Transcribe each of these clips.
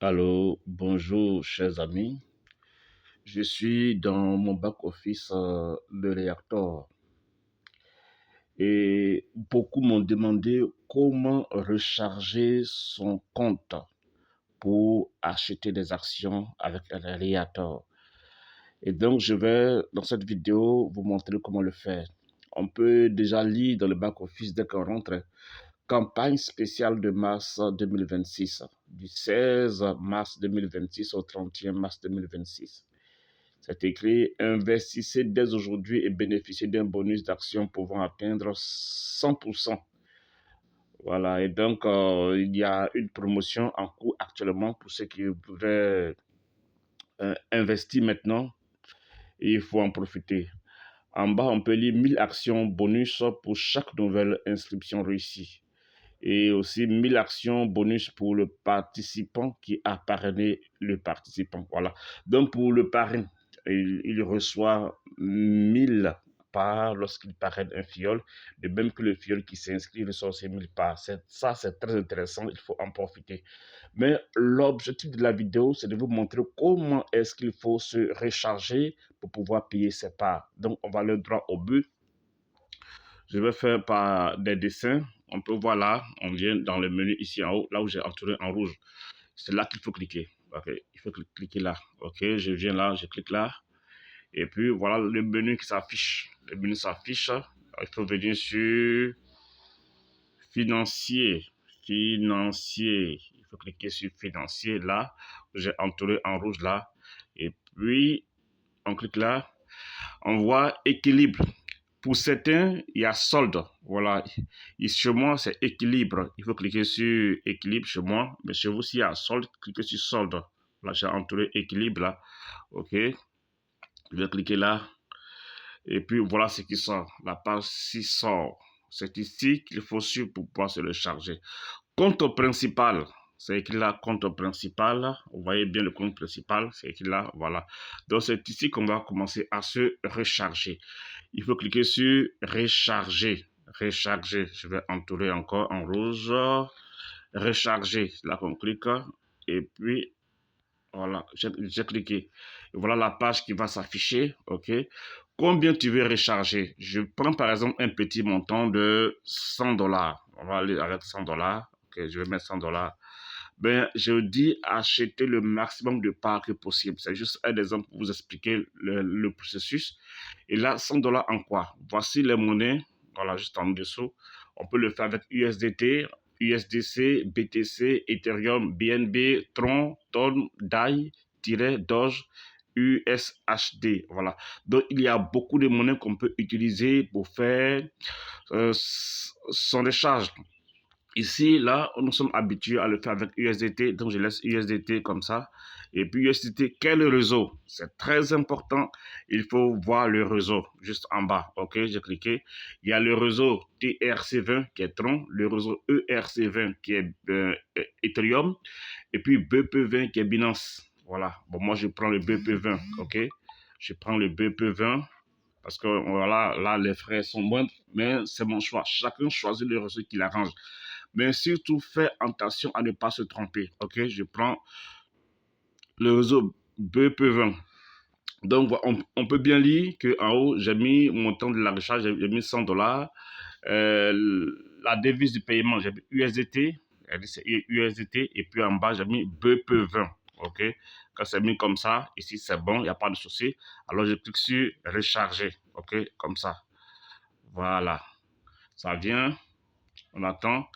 Allô, bonjour chers amis. Je suis dans mon back-office de Reactor et beaucoup m'ont demandé comment recharger son compte pour acheter des actions avec Reactor. Et donc je vais dans cette vidéo vous montrer comment le faire. On peut déjà lire dans le back-office dès qu'on rentre: campagne spéciale de mars 2026, du 16 mars 2026 au 31 mars 2026. C'est écrit: investissez dès aujourd'hui et bénéficiez d'un bonus d'action pouvant atteindre 100%. Voilà, et donc il y a une promotion en cours actuellement pour ceux qui voudraient investir maintenant, et il faut en profiter. En bas, on peut lire 1000 actions bonus pour chaque nouvelle inscription réussie. Et aussi 1000 actions bonus pour le participant qui a parrainé le participant. Voilà. Donc pour le parrain, il reçoit 1000 parts lorsqu'il parraine un filleul, de même que le filleul qui s'inscrit reçoit ses 1000 parts. Ça, c'est très intéressant, il faut en profiter. Mais l'objectif de la vidéo, c'est de vous montrer comment est-ce qu'il faut se recharger pour pouvoir payer ses parts. Donc on va aller droit au but. Je vais faire par des dessins. On peut voir là, on vient dans le menu ici en haut, là où j'ai entouré en rouge. C'est là qu'il faut cliquer. Ok, il faut cliquer là. Ok, je viens là, je clique là. Et puis voilà le menu qui s'affiche. Le menu s'affiche. Il faut venir sur financier. Financier. Il faut cliquer sur financier là. J'ai entouré en rouge là. Et puis on clique là. On voit équilibre. Pour certains, il y a solde. Voilà. Ici, chez moi, c'est équilibre. Il faut cliquer sur équilibre chez moi. Mais chez vous, s'il y a solde, cliquez sur solde. Là, j'ai entouré équilibre là. OK. Je vais cliquer là. Et puis, voilà ce qui sort. La page 6 sort. C'est ici qu'il faut suivre pour pouvoir se le charger. Compte principal. C'est écrit là, compte principal. Vous voyez bien le compte principal. C'est écrit là, voilà. Donc, c'est ici qu'on va commencer à se recharger. Il faut cliquer sur recharger. Recharger. Je vais entourer encore en rouge. Recharger. Là qu'on clique. Et puis, voilà, j'ai cliqué. Et voilà la page qui va s'afficher. OK. Combien tu veux recharger? Je prends par exemple un petit montant de 100 dollars. On va aller avec 100 dollars. OK, je vais mettre 100 dollars. Ben, je dis acheter le maximum de parts que possible. C'est juste un exemple pour vous expliquer le processus. Et là, 100 dollars en quoi? Voici les monnaies. Voilà, juste en dessous. On peut le faire avec USDT, USDC, BTC, Ethereum, BNB, Tron, Ton, DAI, Doge, USHD. Voilà. Donc, il y a beaucoup de monnaies qu'on peut utiliser pour faire son recharge. Ici, là, nous sommes habitués à le faire avec USDT, donc je laisse USDT comme ça. Et puis USDT, quel réseau? C'est très important, il faut voir le réseau juste en bas. Ok, j'ai cliqué. Il y a le réseau TRC20 qui est Tron, le réseau ERC20 qui est Ethereum, et puis BP20 qui est Binance. Voilà, bon, moi je prends le BP20, ok? Je prends le BP20 parce que voilà, là les frais sont moindres, mais c'est mon choix. Chacun choisit le réseau qui l'arrange. Mais surtout, faites attention à ne pas se tromper. Ok, je prends le réseau BP20. Donc, on peut bien lire qu'en haut, j'ai mis mon temps de la recharge, j'ai mis 100 dollars. La devise du paiement, j'ai mis USDT, c'est USDT, et puis en bas, j'ai mis BP20. Ok, quand c'est mis comme ça, ici c'est bon, il n'y a pas de souci. Alors, je clique sur recharger. Ok, comme ça. Voilà, ça vient, on attend.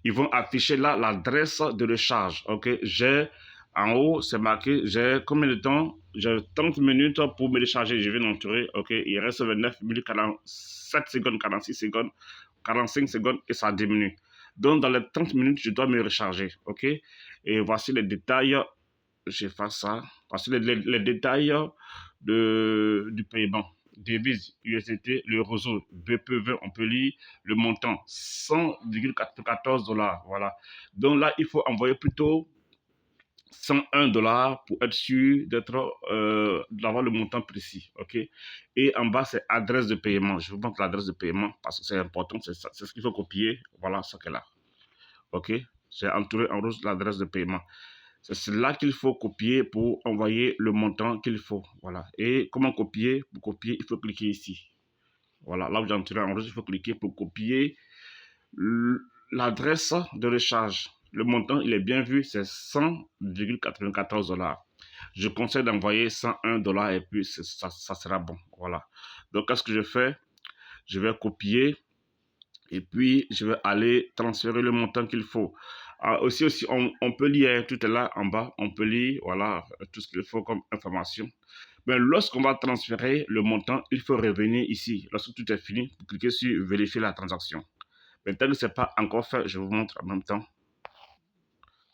Ils vont afficher là l'adresse de recharge. Ok, j'ai en haut, c'est marqué, j'ai combien de temps? J'ai 30 minutes pour me recharger. Je viens d'entrer. Ok, il reste 29 minutes, 47 secondes, 46 secondes, 45 secondes et ça diminue. Donc, dans les 30 minutes, je dois me recharger. Ok, et voici les détails. Je fais ça. Voici les détails du paiement. Devise USDT, le réseau BP20, on peut lire le montant 100,14 dollars. Voilà. Donc là, il faut envoyer plutôt 101 dollars pour être sûr d'avoir le montant précis. OK? Et en bas, c'est adresse de paiement. Je vous montre l'adresse de paiement parce que c'est important. C'est ce qu'il faut copier. Voilà ce qu'elle a. OK? J'ai entouré en rouge l'adresse de paiement. C'est cela qu'il faut copier pour envoyer le montant qu'il faut. Voilà. Et comment copier? Pour copier, il faut cliquer ici. Voilà, là où j'ai entré en rouge, il faut cliquer pour copier l'adresse de recharge. Le montant, il est bien vu, c'est 100,94 $. Je conseille d'envoyer 101 $ et puis ça sera bon. Voilà. Donc, qu'est-ce que je fais? Je vais copier et puis je vais aller transférer le montant qu'il faut. Aussi, on peut lire tout est là en bas, on peut lire, voilà, tout ce qu'il faut comme information. Mais lorsqu'on va transférer le montant, il faut revenir ici. Lorsque tout est fini, vous cliquez sur vérifier la transaction. Mais tant que ce n'est pas encore fait, je vous montre en même temps.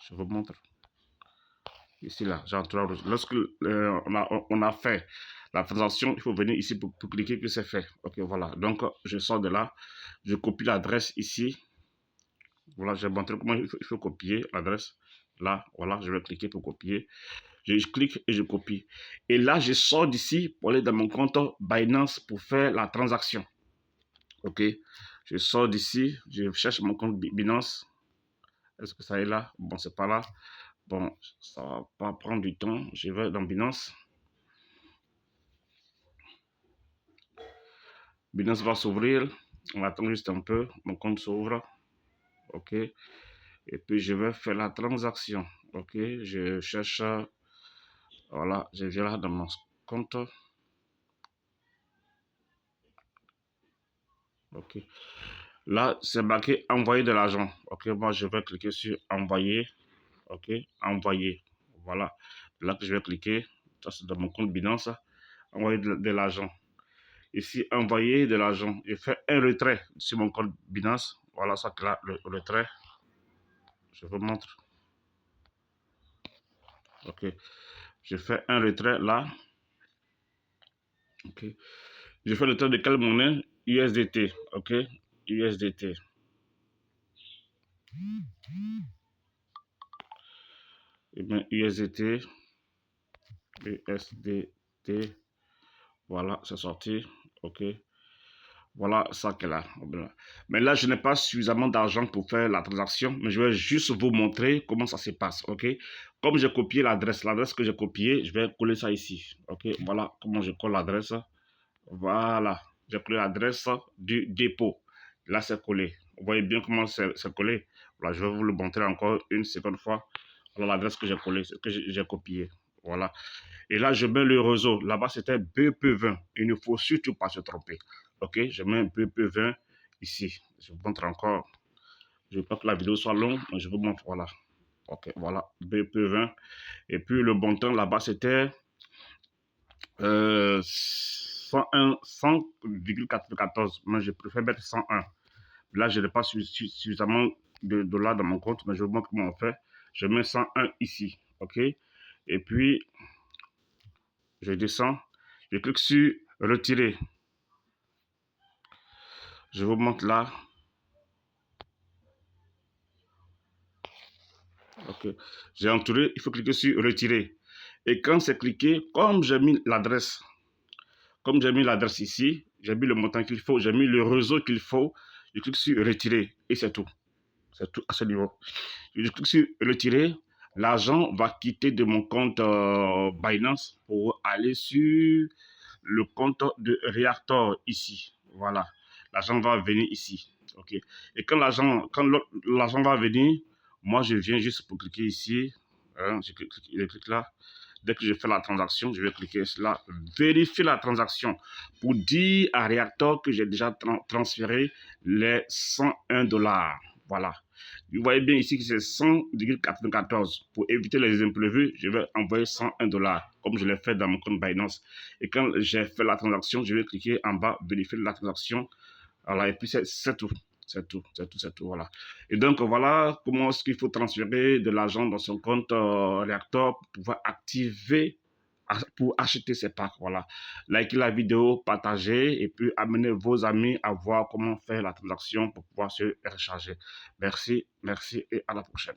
Je vous montre. Ici, là, j'entre. Lorsque on a fait la transaction, il faut venir ici pour cliquer que c'est fait. Ok, voilà. Donc, je sors de là. Je copie l'adresse ici. Voilà, j'ai montré comment il faut copier l'adresse. Là, voilà, je vais cliquer pour copier. Je clique et je copie. Et là, je sors d'ici pour aller dans mon compte Binance pour faire la transaction. Ok, je sors d'ici, je cherche mon compte Binance. Est-ce que ça est là? Bon, c'est pas là. Bon, ça va pas prendre du temps. Je vais dans Binance. Binance va s'ouvrir. On attend juste un peu. Mon compte s'ouvre. Ok. Et puis, je vais faire la transaction. Ok. Je cherche. Voilà. Je viens là dans mon compte. Ok. Là, c'est marqué envoyer de l'argent. Ok. Moi, je vais cliquer sur envoyer. Ok. Envoyer. Voilà. Là que je vais cliquer. Ça, c'est dans mon compte Binance. Envoyer de l'argent. Ici, envoyer de l'argent. Je fais un retrait sur mon compte Binance. Voilà ça que là, le retrait. Je vous montre. Ok. Je fais un retrait là. Ok. Je fais le retrait de quelle monnaie? USDT. Ok. USDT. Et bien, USDT. USDT. Voilà, c'est sorti. Ok. Voilà ça qu'elle a. Mais là, je n'ai pas suffisamment d'argent pour faire la transaction, mais je vais juste vous montrer comment ça se passe. Ok. Comme j'ai copié l'adresse que j'ai copiée, je vais coller ça ici. Ok. Voilà comment je colle l'adresse. Voilà. J'ai collé l'adresse du dépôt. Là, c'est collé. Vous voyez bien comment c'est collé. Voilà, je vais vous le montrer encore une seconde fois. Voilà l'adresse que j'ai collée, ce que j'ai copié. Voilà. Et là, je mets le réseau. Là-bas, c'était BP20. Il ne faut surtout pas se tromper. Ok, je mets un BP20 ici. Je vous montre encore. Je ne veux pas que la vidéo soit longue, mais je vous montre. Voilà. Ok, voilà. BP20. Et puis, le montant là-bas, c'était 101,94. Mais je préfère mettre 101. Là, je n'ai pas suffisamment de dollars dans mon compte, mais je vous montre comment on fait. Je mets 101 ici. Ok. Et puis, je descends. Je clique sur retirer. Je vous montre là. Ok. J'ai entouré. Il faut cliquer sur retirer. Et quand c'est cliqué, comme j'ai mis l'adresse, ici, j'ai mis le montant qu'il faut, j'ai mis le réseau qu'il faut, je clique sur retirer. Et c'est tout. C'est tout à ce niveau. Je clique sur retirer. L'argent va quitter de mon compte Binance pour aller sur le compte de Reactor ici. Voilà. L'argent va venir ici. OK. Et quand l'argent va venir, moi, je viens juste pour cliquer ici. Hein, je clique là. Dès que je fais la transaction, je vais cliquer là. Vérifier la transaction pour dire à Reactor que j'ai déjà transféré les 101 $. Voilà. Vous voyez bien ici que c'est 100,94. Pour éviter les imprévus, je vais envoyer 101 $, comme je l'ai fait dans mon compte Binance. Et quand j'ai fait la transaction, je vais cliquer en bas, vérifier la transaction. Voilà, et puis c'est tout. C'est tout, voilà. Et donc, voilà comment est-ce qu'il faut transférer de l'argent dans son compte Reactor pour pouvoir activer, pour acheter ses packs. Voilà. Likez la vidéo, partagez et puis amenez vos amis à voir comment faire la transaction pour pouvoir se recharger. Merci et à la prochaine.